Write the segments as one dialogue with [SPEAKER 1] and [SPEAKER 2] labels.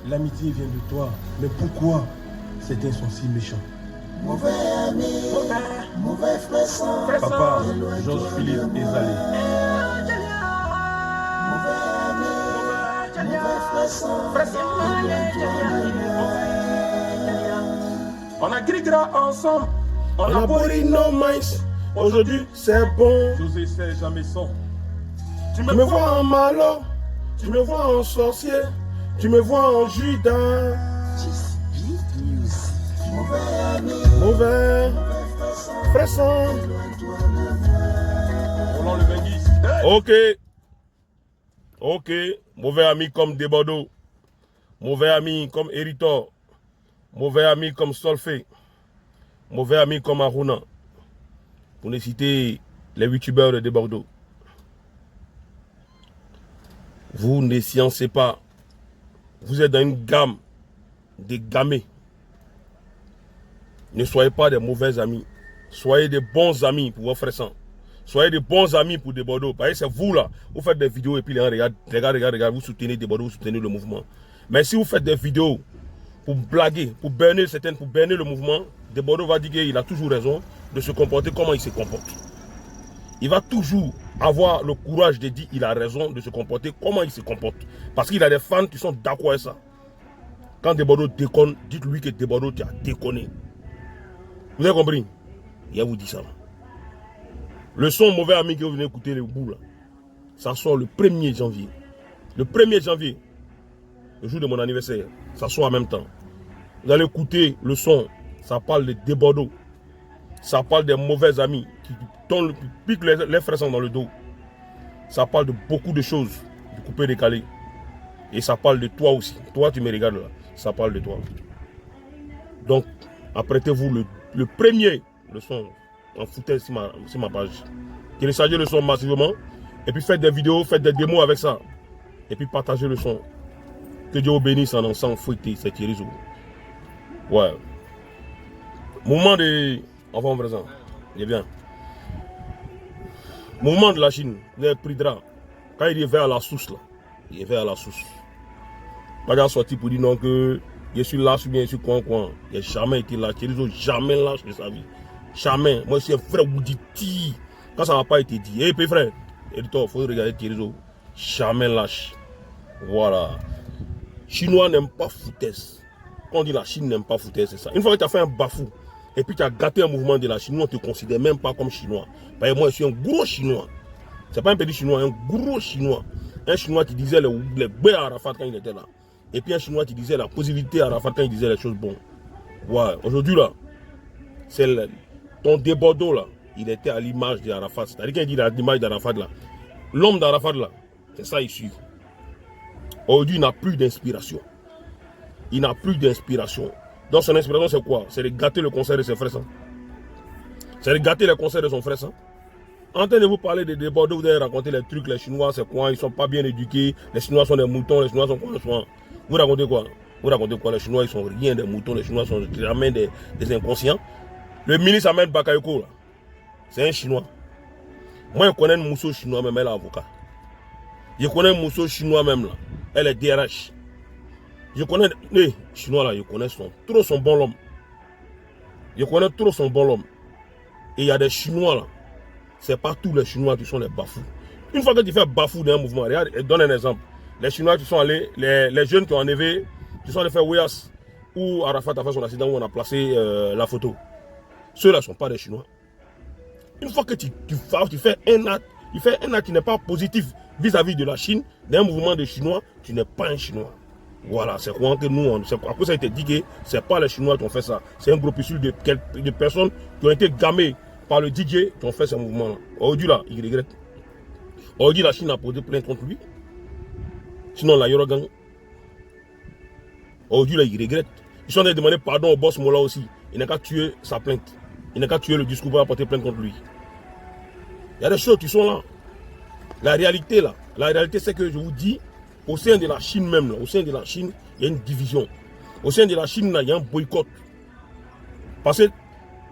[SPEAKER 1] L'amitié vient de toi. Mais pourquoi certains sont si méchants?
[SPEAKER 2] Mauvais ami, mauvais frère sans.
[SPEAKER 1] Papa, Georges Philippe Ezalé.
[SPEAKER 2] Mauvais ami, mauvais frère sans.
[SPEAKER 1] On a grillera ensemble. On a pourri nos maïs. Aujourd'hui, c'est bon. José c'est jamais son. Tu me vois en malo. Tu me vois en sorcier. Tu me vois en Judas.
[SPEAKER 2] Mauvais ami,
[SPEAKER 1] Mauvais.
[SPEAKER 2] frère sans.
[SPEAKER 1] Frère. Roland le Benguis. Ok. Mauvais ami comme Desbordeaux. Mauvais ami comme Héritor. Mauvais ami comme Solfé. Mauvais ami comme Aruna. Pour ne citer les youtubeurs de Bordeaux. Vous ne sciencez pas. Vous êtes dans une gamme de gamés. Ne soyez pas des mauvais amis. Soyez des bons amis pour vos frères sang. Soyez des bons amis pour des Bordeaux. Parce que c'est vous là. Vous faites des vidéos et puis les gens regardent. Vous soutenez des Bordeaux, vous soutenez le mouvement. Mais si vous faites des vidéos pour blaguer, pour berner le mouvement, des Bordeaux va dire qu'il a toujours raison de se comporter comment il se comporte. Il va toujours avoir le courage de dire qu'il a raison de se comporter comment il se comporte. Parce qu'il a des fans qui sont d'accord avec ça. Quand des Bordeaux déconne, dites-lui que des Bordeaux tu as déconné. Vous avez compris? Il vous dit ça. Le son mauvais ami que vous venez écouter le bout là, ça sort le 1er janvier. Le 1er janvier, le jour de mon anniversaire, ça sort en même temps. Vous allez écouter le son, ça parle de Bordeaux. Ça parle des mauvais amis qui piquent les frères dans le dos. Ça parle de beaucoup de choses, de coupé décalé. Et ça parle de toi aussi. Toi, tu me regardes là. Ça parle de toi. Donc, apprêtez-vous le premier, le son, en foutaise sur ma page. Téléchargez le son massivement. Et puis faites des vidéos, faites des démos avec ça. Et puis partagez le son. Que Dieu vous bénisse en ensemble fouetté, c'est Thierry Zou. Ouais. Mouvement de... Enfin, présent. Il est bien. Mouvement de la Chine. Vous avez pris drap. Quand il est vers la source, là. Il est vers la source. Pas déjà sorti pour dire non que je suis là, je suis bien, je suis coin. Il n'a jamais été là. Thierry Zou, jamais lâche de sa vie. Jamais. Moi, je suis un frère Bouditi. Quand ça n'a pas été dit. Eh, puis frère, il faut regarder Thierry Zou. Jamais lâche. Voilà. Chinois n'aiment pas foutaise. Quand on dit la Chine n'aime pas foutaise, c'est ça. Une fois que tu as fait un bafou, et puis tu as gâté un mouvement de la Chine, nous on ne te considère même pas comme chinois. Parce que moi je suis un gros chinois. C'est pas un petit chinois, un gros chinois. Un chinois qui disait les bœufs à Arafat quand il était là. Et puis un chinois qui disait la positivité à Arafat quand il disait les choses bonnes. Ouais, aujourd'hui là, c'est ton Desbordeaux là, il était à l'image d'Arafat. C'est-à-dire qu'il dit à l'image d'Arafat là. L'homme d'Arafat là, c'est ça il suit. Aujourd'hui il n'a plus d'inspiration. Il n'a plus d'inspiration. Donc son inspiration c'est quoi? C'est de gâter le concert de ses frères. C'est de gâter le concert de son frère. Entendez-vous parler de Bordeaux, vous avez raconté les trucs, les Chinois c'est quoi? Ils ne sont pas bien éduqués, les Chinois sont des moutons, les Chinois sont quoi? Vous racontez quoi? Vous racontez quoi? Les Chinois ils sont rien des moutons, les Chinois sont jamais des inconscients. Le ministre Ahmed Bakayoko, c'est un Chinois. Moi je connais un mousseau chinois même, elle est avocat. Je connais un mousseau chinois même là, elle est DRH. Je connais les Chinois là, je connais trop son bon homme. Je connais trop son bon homme. Et il y a des Chinois là, c'est pas tous les Chinois qui sont des bafous. Une fois que tu fais bafou dans un mouvement, regarde, je donne un exemple. Les Chinois qui sont allés, les jeunes qui ont enlevé, qui sont allés faire Ouias, où Arafat a fait son accident, où on a placé la photo. Ceux-là ne sont pas des Chinois. Une fois que tu fais un acte qui n'est pas positif vis-à-vis de la Chine, d'un mouvement de Chinois, tu n'es pas un Chinois. Voilà, c'est quoi que nous, après ça a été dit que ce n'est pas les Chinois qui ont fait ça. C'est un groupe issu de personnes qui ont été gamées par le DJ qui ont fait ce mouvement-là. Aujourd'hui, là, il regrette. Aujourd'hui, la Chine a posé plainte contre lui. Sinon, la Yorogang. Aujourd'hui, là, il regrette. Ils sont en train de demander pardon au boss Mola aussi. Il n'a qu'à tuer sa plainte. Il n'a qu'à tuer le discours pour apporter plainte contre lui. Il y a des choses qui sont là. La réalité, là. La réalité, c'est que je vous dis, au sein de la Chine même, là, au sein de la Chine, il y a une division. Au sein de la Chine, là, il y a un boycott. Parce que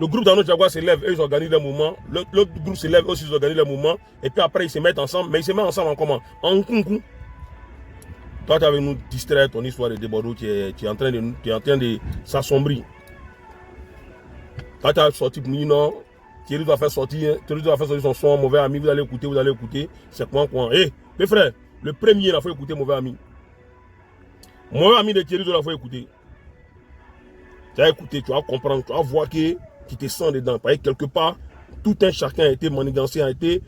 [SPEAKER 1] le groupe d'Arnaud Diagoua se lève, eux ils organisent le mouvement. L'autre groupe se lève, eux aussi ils organisent le mouvement. Et puis après ils se mettent ensemble. Mais ils se mettent ensemble en comment? En kunku. Toi, tu es venu nous distraire ton histoire de Desbordeaux, tu es en train de s'assombrir. Quand tu as sorti pour nous, non, Thierry doit faire sortir son son, mauvais ami, vous allez écouter, c'est quoi. Eh, mes frères, le premier, il faut écouter mauvais ami. Mauvais ami de Thierry, il faut écouter. Tu vas écouter, tu vas comprendre, tu vas voir que tu te sens dedans. Parce que quelque part, tout un chacun a été manigancé, a été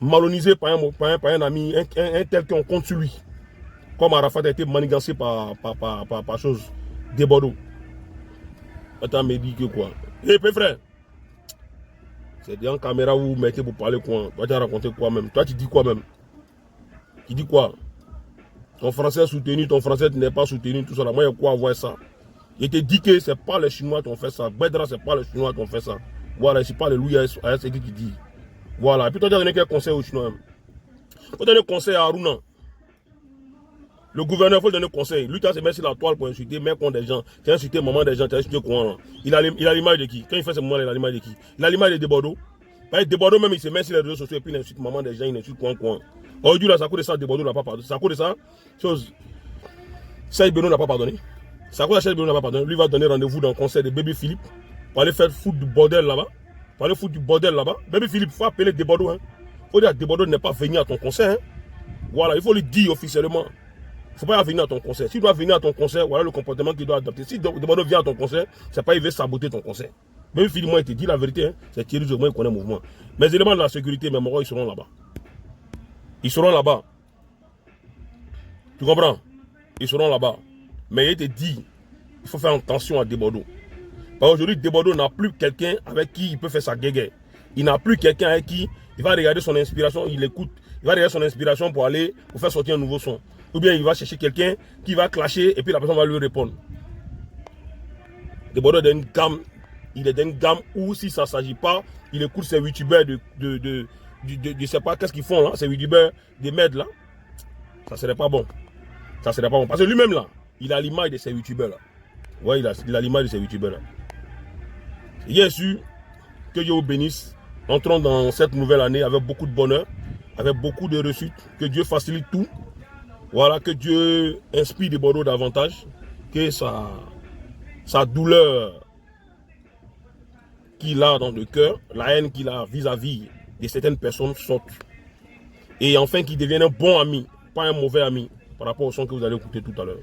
[SPEAKER 1] malonisé par un ami, un tel qu'on compte sur lui. Comme Arafat a été manigancé par chose des Bordeaux. Attends, me dis que quoi? Eh, mes frères, c'est dans la caméra où vous mettez pour parler quoi? Toi, tu as raconté quoi même? Toi, tu dis quoi même? Tu dis quoi? Ton français est soutenu, ton français n'est pas soutenu, tout ça. Moi, il y a quoi à voir ça? Je te dis que ce n'est pas les Chinois qui ont fait ça. Bedra, ce n'est pas les Chinois qui ont fait ça. Voilà, ce n'est pas le Louis AS qui dit. Voilà. Et puis toi, tu as donné quel conseil aux Chinois? Il faut donner conseil à Aruna. Le gouverneur, il faut donner conseil. Lui, tu as se mettre sur la toile pour insulter, mec contre des gens. Tu as insulté maman des gens, tu as insulté quoi? Il a l'image de qui? Quand il fait ce moment, il a l'image de qui? Il a l'image de Desbordeaux. Desbordeaux même, il se met sur les réseaux sociaux et puis il insulte maman des gens, il insulte quoi. Aujourd'hui, là, ça coûte de ça, Desbordeaux n'a pas pardonné. Ça coûte de ça, chose. Saïd Beno n'a pas pardonné. Ça coûte de ça, Beno n'a pas pardonné. Lui va donner rendez-vous dans le conseil de Baby Philippe pour aller faire foutre du bordel là-bas. Baby Philippe, il faut appeler Desbordeaux. Il faut dire à Desbordeaux n'est pas venu à ton conseil. Hein. Voilà, il faut lui dire officiellement. Il ne faut pas venir à ton conseil. S'il doit venir à ton conseil, voilà le comportement qu'il doit adopter. Si Desbordeaux vient à ton conseil, ce n'est pas il veut saboter ton conseil. Même Philippe, moi, il te dit la vérité. Hein. C'est Thierry Jourmont qui connaît le mouvement. Mais les éléments de la sécurité, mes moraux, ils seront là-bas. Ils seront là-bas. Tu comprends? Ils seront là-bas. Mais il te dit, il faut faire attention à Desbordeaux. Parce qu'aujourd'hui, Desbordeaux n'a plus quelqu'un avec qui il peut faire sa guéguerre. Il n'a plus quelqu'un avec qui il va regarder son inspiration, il écoute. Il va regarder son inspiration pour faire sortir un nouveau son. Ou bien il va chercher quelqu'un qui va clasher et puis la personne va lui répondre. Desbordeaux est d'une gamme. Il est d'une gamme où si ça ne s'agit pas, il écoute ces youtubeurs je sais pas qu'est-ce qu'ils font là, ces youtubeurs des mèdes là. Ça serait pas bon. Ça serait pas bon. Parce que lui-même là, il a l'image de ces youtubeurs là. Ouais, il a l'image de ces youtubeurs là. Il est sûr que Dieu vous bénisse. Entrons dans cette nouvelle année avec beaucoup de bonheur, avec beaucoup de réussite. Que Dieu facilite tout. Voilà, que Dieu inspire Desbordeaux davantage. Que sa douleur qu'il a dans le cœur, la haine qu'il a vis-à-vis de certaines personnes sorte. Et enfin qu'il devienne un bon ami, pas un mauvais ami, par rapport au son que vous allez écouter tout à l'heure.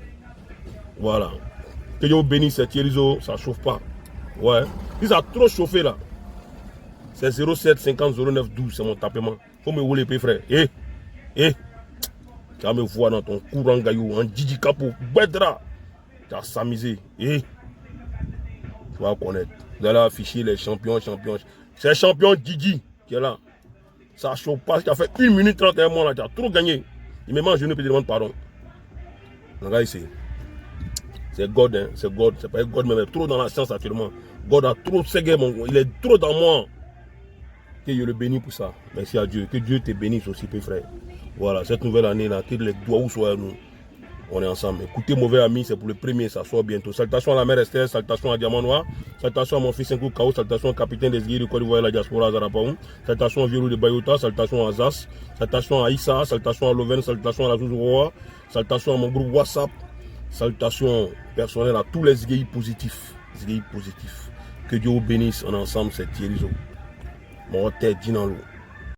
[SPEAKER 1] Voilà. Que Dieu vous bénisse, Thierry Zo, ça ne chauffe pas. Ouais. Si ça a trop chauffé là, c'est 07 50 09 12, c'est mon tapement. Faut me rouler, frère. Tu vas me voir dans ton courant gaillou, en Didi Capo, Bedra. Tu vas s'amuser. Tu vas connaître. Vous allez afficher les champions. C'est le champion Didi qui est là. Ça chauffe pas. Tu as fait 1 minute 31 mois là, tu as trop gagné. Il me mange une et puis demande pardon. Regarde ici. C'est God, hein. C'est God. C'est pas God, mais trop dans la science actuellement. God a trop ségué mon. Il est trop dans moi. Que Dieu le bénisse pour ça. Merci à Dieu. Que Dieu te bénisse aussi, mes frères. Voilà, cette nouvelle année là, que les doigts où soient nous. On est ensemble. Écoutez, mauvais ami, c'est pour le premier, ça sort bientôt. Salutations à la mère Esther, salutations à Diamant Noir, salutations à mon fils Nkou Kao, salutations au capitaine des Guilles du Côte d'Ivoire et la diaspora à Zarapaoum, salutations à Virou de Bayota, salutations à Zas, salutations à Issa, salutations à Loven, salutations à la Zouzouroa, salutations à mon groupe WhatsApp, salutations personnelles à tous les Guilles positifs. Que Dieu vous bénisse en ensemble, c'est Thierry Zo. Mon tête dit dans l'eau.